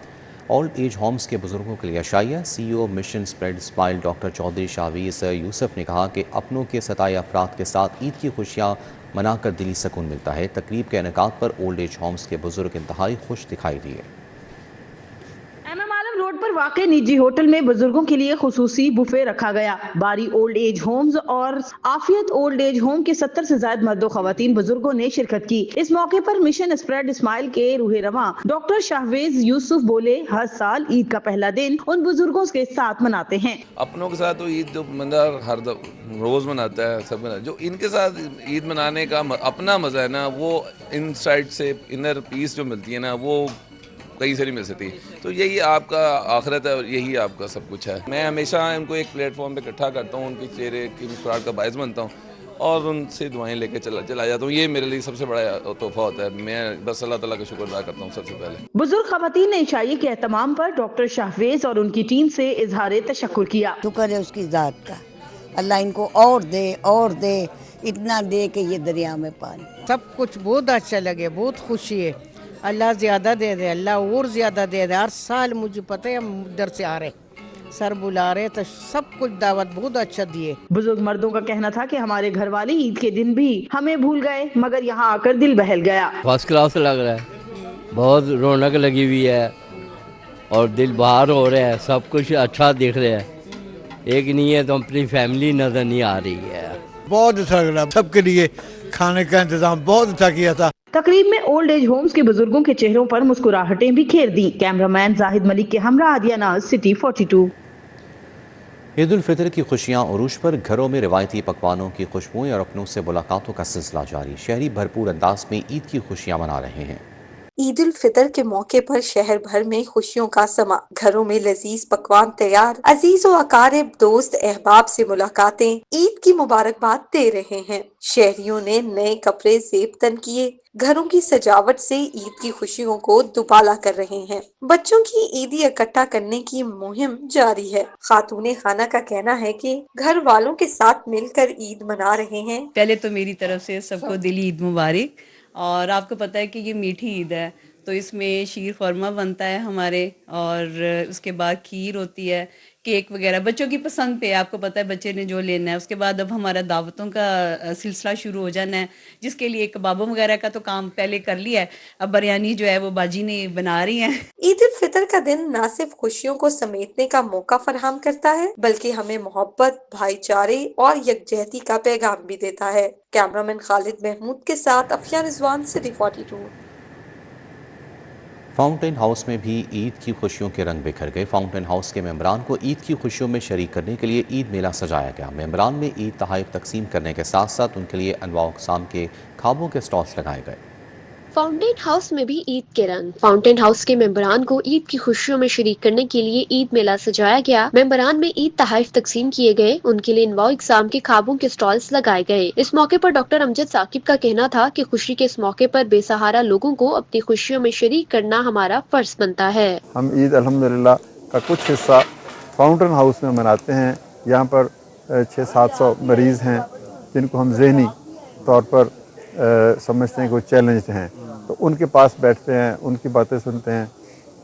ओल्ड एज होम्स के बुजुर्गों के लिए अशाइया। CEO mission spread smile doctor Chaudhry Shahveez Yousuf ने कहा कि अपनों के सताए अफराद के साथ ईद की खुशियाँ मनाकर दिली सुकून मिलता है। तकरीब के इनेकाद पर ओल्ड एज होम्स के बुजुर्ग इंतहाई खुश दिखाई दिए। रोड पर वाक़ई निजी होटल में बुजुर्गों के लिए खुसूसी बुफे रखा गया। बारी ओल्ड एज होम्स और आफियत ओल्ड एज होम के 70 से ज्यादा मर्द खवातीन बुजुर्गों ने शिरकत की। इस मौके पर मिशन स्प्रेड स्माइल के रूहे रवां डॉक्टर शाहवेज यूसुफ बोले, हर साल ईद का पहला दिन उन बुजुर्गों के साथ मनाते हैं। अपनों के साथ तो ईद जो बंदा हर रोज मनाता है, सब जो इनके साथ ईद मनाने का अपना मजा है ना, वो इन साइड से इनर पीस जो मिलती है ना, वो कहीं से नहीं मिल सकती। तो यही आपका आखिरत है और यही आपका सब कुछ है। मैं हमेशा इनको एक प्लेटफॉर्म पे इकट्ठा करता हूँ, उनके चेहरे की मुस्कुराहट का बायस बनता हूँ और उनसे दुआएं लेके चला जाता हूँ। ये मेरे लिए सबसे बड़ा तोहफा होता है। मैं बस अल्लाह ताला का शुक्र अदा करता हूँ सबसे पहले। बुजुर्ग खवातीन ने ईशाई के एहतमाम पर डॉक्टर शाहवेज और उनकी टीम से इजहार तशक्कुर किया। शुक्र है उसकी जात का, अल्लाह इनको और दे, इतना दे कि ये दरिया में पानी। सब कुछ बहुत अच्छा लगे, बहुत खुशी है। अल्लाह ज़्यादा दे दे, अल्लाह और ज़्यादा दे दे। हर साल मुझे पता है हम उधर से आ रहे, सर बुला रहे तो सब कुछ दावत बहुत अच्छा दिए। बुजुर्ग मर्दों का कहना था कि हमारे घर वाले ईद के दिन भी हमें भूल गए, मगर यहाँ आकर दिल बहल गया। फर्स्ट क्लास लग रहा है, बहुत रौनक लगी हुई है और दिल बाहर हो रहा है, सब कुछ अच्छा दिख रहा है। एक नहीं है तो अपनी फैमिली नजर नहीं आ रही है। बहुत अच्छा लग रहा है, सबके लिए खाने का इंतजाम बहुत अच्छा किया था। तकरीब में ओल्ड एज होम्स के बुजुर्गों के चेहरों पर मुस्कुराहटें भी खेर दी। कैमरामैन जाहिद मलिक के हमरा आदियाना, सिटी 42। ईद उल फितर की खुशियाँ उरूज पर घरों में रिवायती पकवानों की खुशबुएं और अपनों से मुलाकातों का सिलसिला जारी। शहरी भरपूर अंदाज में ईद की खुशियाँ मना रहे हैं। ईद उल फितर के मौके पर शहर भर में खुशियों का समा। घरों में लजीज पकवान तैयार, अजीज व अकारिब, दोस्त अहबाब से मुलाकातें ईद की मुबारकबाद दे रहे हैं। शहरियों ने नए कपड़े जेब तन किए, घरों की सजावट से ईद की खुशियों को दुबाला कर रहे हैं। बच्चों की ईदी इकट्ठा करने की मुहिम जारी है। खातूने खाना का कहना है कि घर वालों के साथ मिलकर ईद मना रहे हैं। पहले तो मेरी तरफ से सबको दिली ईद मुबारक। और आपको पता है कि ये मीठी ईद है तो इसमें शीर खुरमा बनता है हमारे, और उसके बाद खीर होती है। केक वगैरह बच्चों की पसंद पे है, आपको पता है बच्चे ने जो लेना है। उसके बाद अब हमारा दावतों का सिलसिला शुरू हो जाना है, जिसके लिए कबाबों वगैरह का तो काम पहले कर लिया है, अब बिरयानी जो है वो बाजी ने बना रही हैं। ईद उल फितर का दिन न सिर्फ खुशियों को समेटने का मौका फराहम करता है, बल्कि हमें मोहब्बत, भाईचारे और यकजहती का पैगाम भी देता है। कैमरामैन खालिद महमूद के साथ Afiya Rizwan, city 42। Fountain house में भी ईद की खुशियों के रंग बिखर गए। फाउंटेन हाउस के मेंबरान को ईद की खुशियों में शरीक करने के लिए ईद मेला सजाया गया। मेंबरान में ईद तोहफे तकसीम करने के साथ साथ उनके लिए अनवा अक़साम के खाबों के स्टॉल्स लगाए गए। फाउंटेन हाउस में भी ईद के रंग। फाउंटेन हाउस के मेंबरान को ईद की खुशियों में शरीक करने के लिए ईद मेला सजाया गया। मेंबरान में ईद तोहफे तकसीम किए गए, उनके लिए अनवा एग्जाम के खाबों के स्टॉल्स लगाए गए। इस मौके पर डॉक्टर अमजद साकिब का कहना था कि खुशी के इस मौके पर बेसहारा लोगों को अपनी खुशियों में शरीक करना हमारा फर्ज बनता है। हम ईद अल्हम्दुलिल्लाह का कुछ हिस्सा फाउंटेन हाउस में मनाते हैं। यहाँ पर 600-700 मरीज़ हैं जिनको हम ज़हनी तौर पर समझते हैं कोई चैलेंज हैं, तो उनके पास बैठते हैं, उनकी बातें सुनते हैं।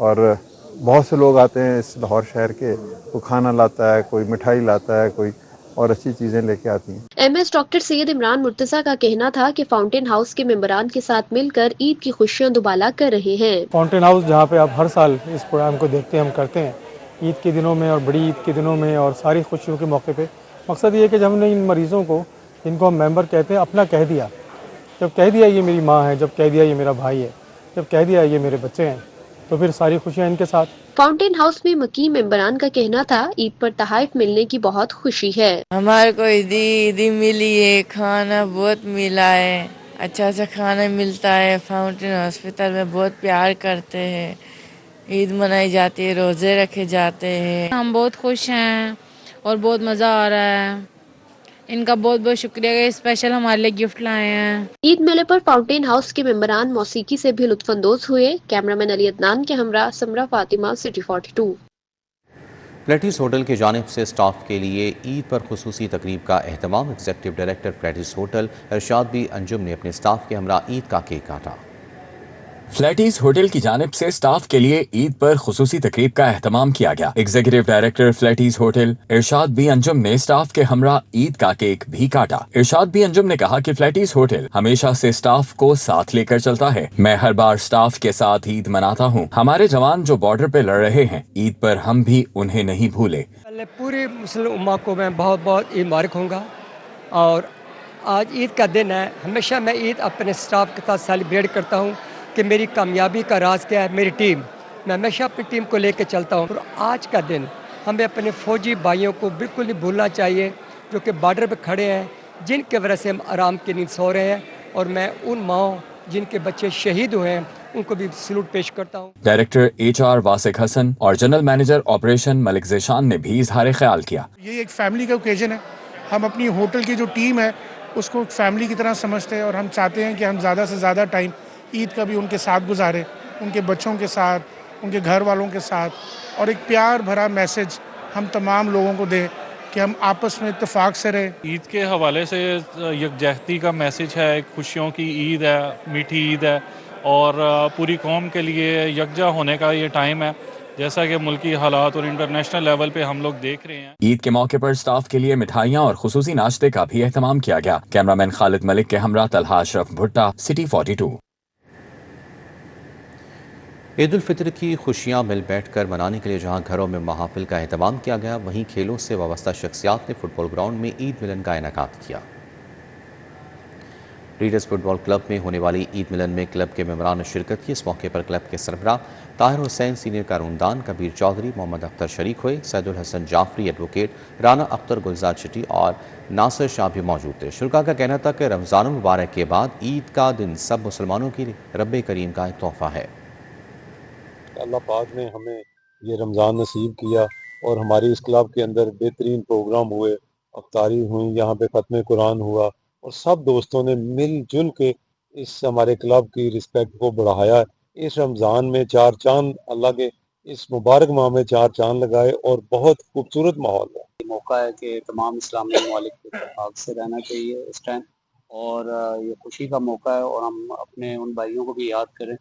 और बहुत से लोग आते हैं इस लाहौर शहर के, कोई खाना लाता है, कोई मिठाई लाता है, कोई और अच्छी चीज़ें लेके आती हैं। MS डॉक्टर सैयद इमरान मुर्तज़ा का कहना था कि फाउंटेन हाउस के मेंबरान के साथ मिलकर ईद की खुशियाँ दुबाला कर रहे हैं। फाउंटेन हाउस जहाँ पे आप हर साल इस प्रोग्राम को देखते हैं, हम करते हैं ईद के दिनों में और बड़ी ईद के दिनों में और सारी खुशियों के मौके पे। मकसद ये है कि जब हमने इन मरीज़ों को, जिनको हम मेंबर कहते हैं, अपना कह दिया, जब कह दिया ये मेरी माँ है, जब कह दिया ये मेरा भाई है, जब कह दिया ये मेरे बच्चे हैं, तो फिर सारी खुशियाँ इनके साथ। फाउंटेन हाउस में मकीम मेंबरान का कहना था ईद पर तोहफे मिलने की बहुत खुशी है। हमारे को ईदी मिली है, खाना बहुत मिला है, अच्छा सा खाना मिलता है। फाउंटेन हॉस्पिटल में बहुत प्यार करते हैं, ईद मनाई जाती है, रोज़े रखे जाते हैं। हम बहुत खुश हैं और बहुत मज़ा आ रहा है। इनका बहुत बहुत शुक्रिया कि स्पेशल हमारे लिए गिफ्ट लाए हैं। ईद मेले पर फाउंटेन हाउस के मेंबरान मौसीकी से भी लुत्फानंदोज हुए। कैमरामैन अली अदनान के हमरा समरा फातिमा, सिटी 42। फ्लैटिस होटल की जानिब से स्टाफ के लिए ईद पर खुसूसी तकरीब का एहतमाम। एग्जीक्यूटिव डायरेक्टर फ्लैटिस होटल इरशाद बी अंजुम ने अपने स्टाफ के हमरा ईद का केक काटा। फ्लैटीज होटल की जानिब से स्टाफ के लिए ईद पर खुसूसी तकरीब का एहतमाम किया गया। एग्जीक्यूटिव डायरेक्टर फ्लैटीज होटल इरशाद बी अंजुम ने स्टाफ के हमरा ईद का केक भी काटा। इरशाद बी अंजुम ने कहा कि फ्लैटीज होटल हमेशा से स्टाफ को साथ लेकर चलता है। मैं हर बार स्टाफ के साथ ईद मनाता हूँ। हमारे जवान जो बॉर्डर पे लड़ रहे हैं, ईद पर हम भी उन्हें नहीं भूले। पूरी मुस्लिम उम्मा को मैं बहुत बहुत ईद मुबारक होगा। और आज ईद का दिन है। हमेशा मैं ईद अपने स्टाफ के साथ सेलिब्रेट करता हूँ कि मेरी कामयाबी का राज क्या है, मेरी टीम। मैं हमेशा अपनी टीम को लेकर चलता हूँ। और आज का दिन हमें अपने फ़ौजी भाइयों को बिल्कुल नहीं भूलना चाहिए, जो कि बॉर्डर पर खड़े हैं, जिनके वजह से हम आराम की नींद सो रहे हैं। और मैं उन माओं जिनके बच्चे शहीद हुए हैं, उनको भी सलूट पेश करता हूँ। डायरेक्टर HR वासिक हसन और general manager operation Malik Zeeshan ने भी इजहार ख्याल किया। ये एक फैमिली का ओकेजन है। हम अपनी होटल की जो टीम है उसको फैमिली की तरह समझते हैं और हम चाहते हैं कि हम ज़्यादा से ज़्यादा टाइम ईद का भी उनके साथ गुजारें, उनके बच्चों के साथ, उनके घर वालों के साथ। और एक प्यार भरा मैसेज हम तमाम लोगों को दें कि हम आपस में इत्तेफाक से रहें। ईद के हवाले से यकजहती का मैसेज है, खुशियों की ईद है, मीठी ईद है और पूरी कौम के लिए यकजा होने का ये टाइम है, जैसा कि मुल्की हालात और इंटरनेशनल लेवल पे हम लोग देख रहे हैं। ईद के मौके पर स्टाफ के लिए मिठाइयाँ और खुसूसी नाश्ते का भी एहतमाम किया गया। कैमरामैन खालिद मलिक के हमरा तलहा अशरफ भुट्टा, सिटी 42। ईद उल फितर की खुशियाँ मिल बैठ कर मनाने के लिए जहाँ घरों में महाफिल का एहतमाम किया गया, वहीं खेलों से वाबस्ता शख्सियात ने फुटबॉल ग्राउंड में ईद मिलन का इनेकाद किया। रीडर्स फुटबॉल क्लब में होने वाली ईद मिलन में क्लब के मेंबरान ने शिरकत की। इस मौके पर क्लब के सरबराह ताहिर हुसैन, सीनियर कानूनदान कबीर चौधरी, मोहम्मद अख्तर शरीक हुए। सैदुल हसन जाफरी, एडवोकेट राना अख्तर, गुलजार चिट्टी और नासिर शाह भी मौजूद थे। शुरका का कहना था कि रमज़ान मुबारक के बाद ईद का दिन सब मुसलमानों की रब्बे करीम का एक तोहफ़ा है। अल्लाह पाक ने हमें ये रमज़ान नसीब किया और हमारी इस क्लब के अंदर बेहतरीन प्रोग्राम हुए, अफ्तारी हुई, यहाँ पे ख़त्म कुरान हुआ और सब दोस्तों ने मिलजुल के इस हमारे क्लब की रिस्पेक्ट को बढ़ाया। इस रमज़ान में चार चांद, अल्लाह के इस मुबारक माह में चार चांद लगाए और बहुत खूबसूरत माहौल है। मौका है कि तमाम इस्लामी ममालिक को इत्तेफाक से रहना चाहिए इस टाइम, और ये खुशी का मौका है और हम अपने उन भाइयों को भी याद करें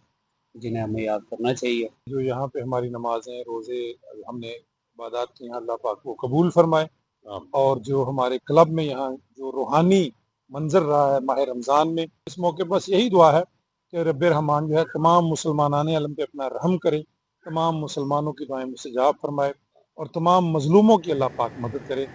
जिन्हें हमें याद करना चाहिए। जो यहाँ पे हमारी नमाजें, रोज़े हमने इबादत की हैं अल्लाह पाक वो कबूल फरमाए, और जो हमारे क्लब में यहाँ जो रूहानी मंजर रहा है माह रमज़ान में, इस मौके पर बस यही दुआ है कि रब रहमान जो है तमाम मुसलमानान आलम पे अपना रहम करे, तमाम मुसलमानों की दुआएं मुस्तजाब फरमाए और तमाम मजलूमों की अल्लाह पाक मदद करे।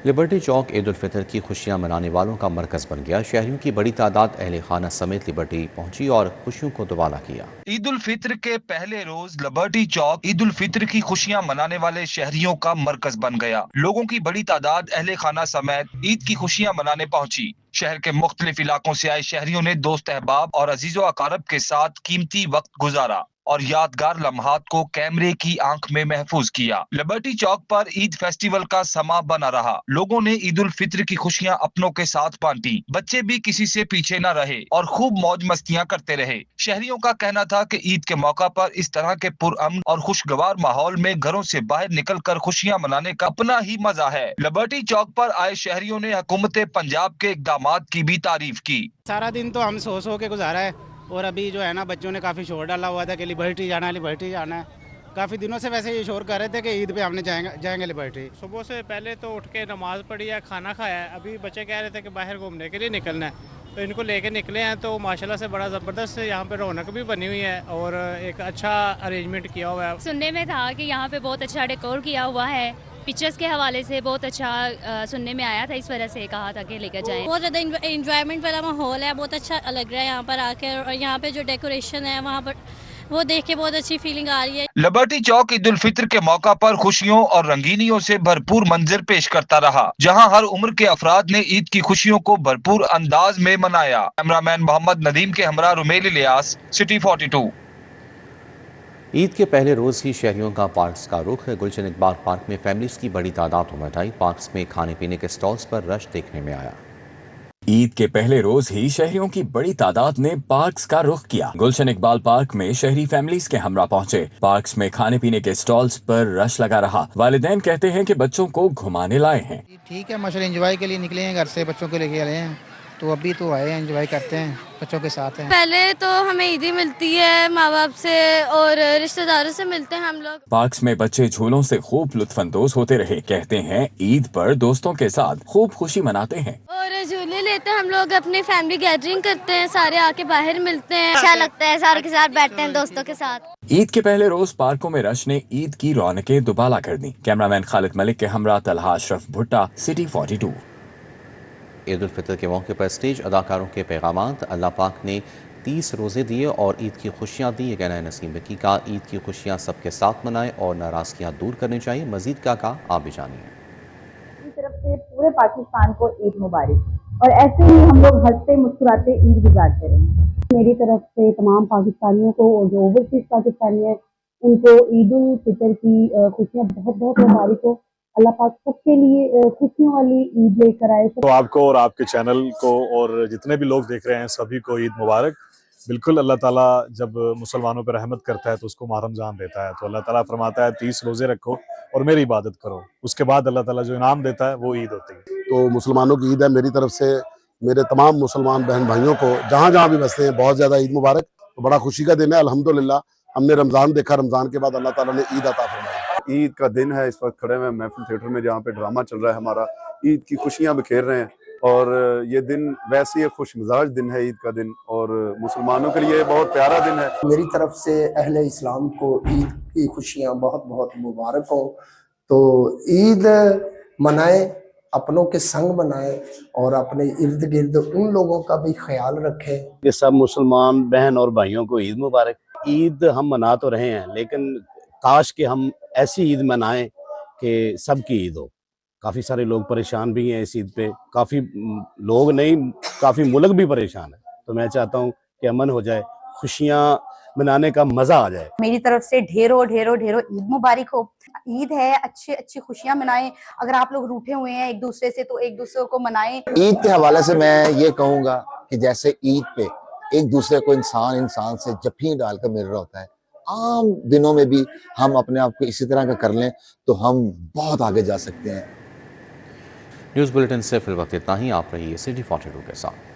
लिबर्टी चौक ईद उल फितर की खुशियां मनाने वालों का मरकज बन गया। शहरियों की बड़ी तादाद अहले खाना समेत लिबर्टी पहुंची और खुशियों को दुबाला किया। ईद उल फितर के पहले रोज लिबर्टी चौक ईद उल फितर की खुशियां मनाने वाले शहरियों का मरकज बन गया। लोगों की बड़ी तादाद अहले खाना समेत ईद की खुशियां मनाने पहुंची। शहर के मुख्तलिफ इलाकों से आए शहरियों ने दोस्त अहबाब और अजीजो अकारब के साथ कीमती वक्त गुजारा और यादगार लम्हात को कैमरे की आंख में महफूज किया। लिबर्टी चौक पर ईद फेस्टिवल का समा बना रहा। लोगों ने ईद उल फित्र की खुशियां अपनों के साथ बांटी। बच्चे भी किसी से पीछे न रहे और खूब मौज मस्तियां करते रहे। शहरियों का कहना था कि ईद के मौका पर इस तरह के पुरअमन और खुशगवार माहौल में घरों से बाहर निकल कर खुशियां मनाने का अपना ही मजा है। लिबर्टी चौक पर आए शहरियों ने हुकूमत पंजाब के इक़दामात की भी तारीफ की। सारा दिन तो हम सो के गुजारा है और अभी जो है ना बच्चों ने काफ़ी शोर डाला हुआ था कि लिबर्टी जाना है, लिबर्टी जाना है। काफ़ी दिनों से वैसे ये शोर कर रहे थे कि ईद पे हमने जाएंगे लिबर्टी। सुबह से पहले तो उठ के नमाज़ पढ़ी है, खाना खाया है। अभी बच्चे कह रहे थे कि बाहर घूमने के लिए निकलना है, तो इनको लेके निकले हैं। तो माशाल्लाह से बड़ा ज़बरदस्त यहाँ पे रौनक भी बनी हुई है और एक अच्छा अरेंजमेंट किया हुआ है। सुनने में था कि यहाँ पे बहुत अच्छा डेकोर किया हुआ है, पिक्चर्स के हवाले से बहुत अच्छा सुनने में आया था, इस वजह से कहा था कि लेकर जाएं। बहुत ज़्यादा इंजॉयमेंट वाला माहौल है, बहुत अच्छा लग रहा है यहाँ पर आकर। और यहाँ पे जो डेकोरेशन है वहाँ पर वो देख के बहुत अच्छी फीलिंग आ रही है। लिबर्टी चौक ईद उल फित्र के मौका पर खुशियों और रंगीनियों से भरपूर मंजर पेश करता रहा, जहां हर उम्र के अफराद ने ईद की खुशियों को भरपूर अंदाज में मनाया। कैमरामैन मोहम्मद नदीम के हमरा रुमेल इलियास, सिटी 42। ईद के पहले रोज़ ही शहरियों का पार्क्स का रुख है। गुलशन इकबाल पार्क में फैमिलीज की बड़ी तादाद उमड़ आई। पार्क्स में खाने पीने के स्टॉल्स पर रश देखने में आया। ईद के पहले रोज ही शहरियों की बड़ी तादाद ने पार्क्स का रुख किया। गुलशन इकबाल पार्क में शहरी फैमिलीज के हमरा पहुंचे। पार्क्स में खाने पीने के स्टॉल्स पर रश लगा रहा। वालिदैन कहते हैं कि बच्चों को घुमाने लाए हैं। ठीक है, माशाल्लाह एंजॉय के लिए निकले हैं, घर से बच्चों को लेके आए हैं, तो अभी तो आए हैं, एंजॉय करते हैं, बच्चों के साथ हैं। पहले तो हमें ईदी मिलती है माँ बाप से और रिश्तेदारों से मिलते हैं हम लोग। पार्क्स में बच्चे झूलों से खूब लुत्फानंदोज होते रहे। कहते हैं ईद पर दोस्तों के साथ खूब खुशी मनाते हैं और झूले लेते हैं हम लोग, अपनी फैमिली गैदरिंग करते हैं, सारे आके बाहर मिलते हैं, अच्छा लगता है, सारों के साथ बैठते हैं दोस्तों के साथ। ईद के पहले रोज पार्कों में रश ने ईद की रौनकें दुबाला कर दी। कैमरामैन खालिद मलिक के हमरा तलहा अशरफ भुट्टा, सिटी 42। ईद उल फितर के मौके पर स्टेज अदाकारों के पैगामात। अल्लाह पाक ने 30 रोज़े दिए और ईद की खुशियाँ दी। ये कहना है नसीम वकी का। ईद की खुशियाँ सबके साथ मनाएं और नाराज़गियाँ दूर करनी चाहिए। मजीद क्या कहा आप भी जानिए। मेरी तरफ से पूरे पाकिस्तान को ईद मुबारक और ऐसे ही हम लोग हंसते मुस्कुराते ईद गुजारते रहें। मेरी तरफ से तमाम पाकिस्तानियों को और जो ओवरसीज पाकिस्तानी है उनको ईद उल फितर की खुशियाँ बहुत बहुत मुबारक हो। अल्लाह पाक सबके लिए खुशियों वाली ईद लेकर आए। तो आपको और आपके चैनल को और जितने भी लोग देख रहे हैं सभी को ईद मुबारक। बिल्कुल अल्लाह ताला जब मुसलमानों पर रहमत करता है तो उसको माह रमज़ान देता है। तो अल्लाह ताला फरमाता है 30 रोज़े रखो और मेरी इबादत करो, उसके बाद अल्लाह ताला जो इनाम देता है वो ईद होती है। तो मुसलमानों की ईद है। मेरी तरफ से मेरे तमाम मुसलमान बहन भाइयों को जहाँ जहाँ भी बसते हैं बहुत ज़्यादा ईद मुबारक। तो बड़ा खुशी का दिन है। अल्हम्दुलिल्लाह हमने रमज़ान देखा, रमज़ान के बाद अल्लाह ताला ने ईद अता फरमाई। ईद का दिन है। इस वक्त खड़े हुए महफिल थिएटर में जहाँ पे ड्रामा चल रहा है हमारा। ईद की खुशियाँ बिखेर रहे हैं और ये दिन वैसे ही खुश मिजाज दिन है ईद का दिन और मुसलमानों के लिए बहुत प्यारा दिन है। मेरी तरफ से अहले इस्लाम को ईद की खुशियाँ बहुत बहुत मुबारक हो। तो ईद मनाएं, अपनों के संग मनाएं और अपने इर्द गिर्द उन लोगों का भी ख्याल रखें कि सब मुसलमान बहन और भाइयों को ईद मुबारक। ईद हम मना तो रहे हैं लेकिन काश कि हम ऐसी ईद मनाएं कि सबकी ईद हो। काफ़ी सारे लोग परेशान भी हैं इस ईद पे, काफ़ी लोग नहीं काफ़ी मुल्क भी परेशान है। तो मैं चाहता हूं कि अमन हो जाए, खुशियां मनाने का मज़ा आ जाए। मेरी तरफ से ढेरों ढेरों ढेरों ईद मुबारक हो। ईद है, अच्छी अच्छी खुशियां मनाएं। अगर आप लोग रूठे हुए हैं एक दूसरे से तो एक दूसरे को मनाएं। ईद के हवाले से मैं ये कहूँगा कि जैसे ईद पे एक दूसरे को इंसान से जफ्फी डालकर मिल रहा होता है, आम दिनों में भी हम अपने आप को इसी तरह का कर लें तो हम बहुत आगे जा सकते हैं। न्यूज़ बुलेटिन से फिल वक्त इतना ही। आप रहिए सिटी 42 के साथ।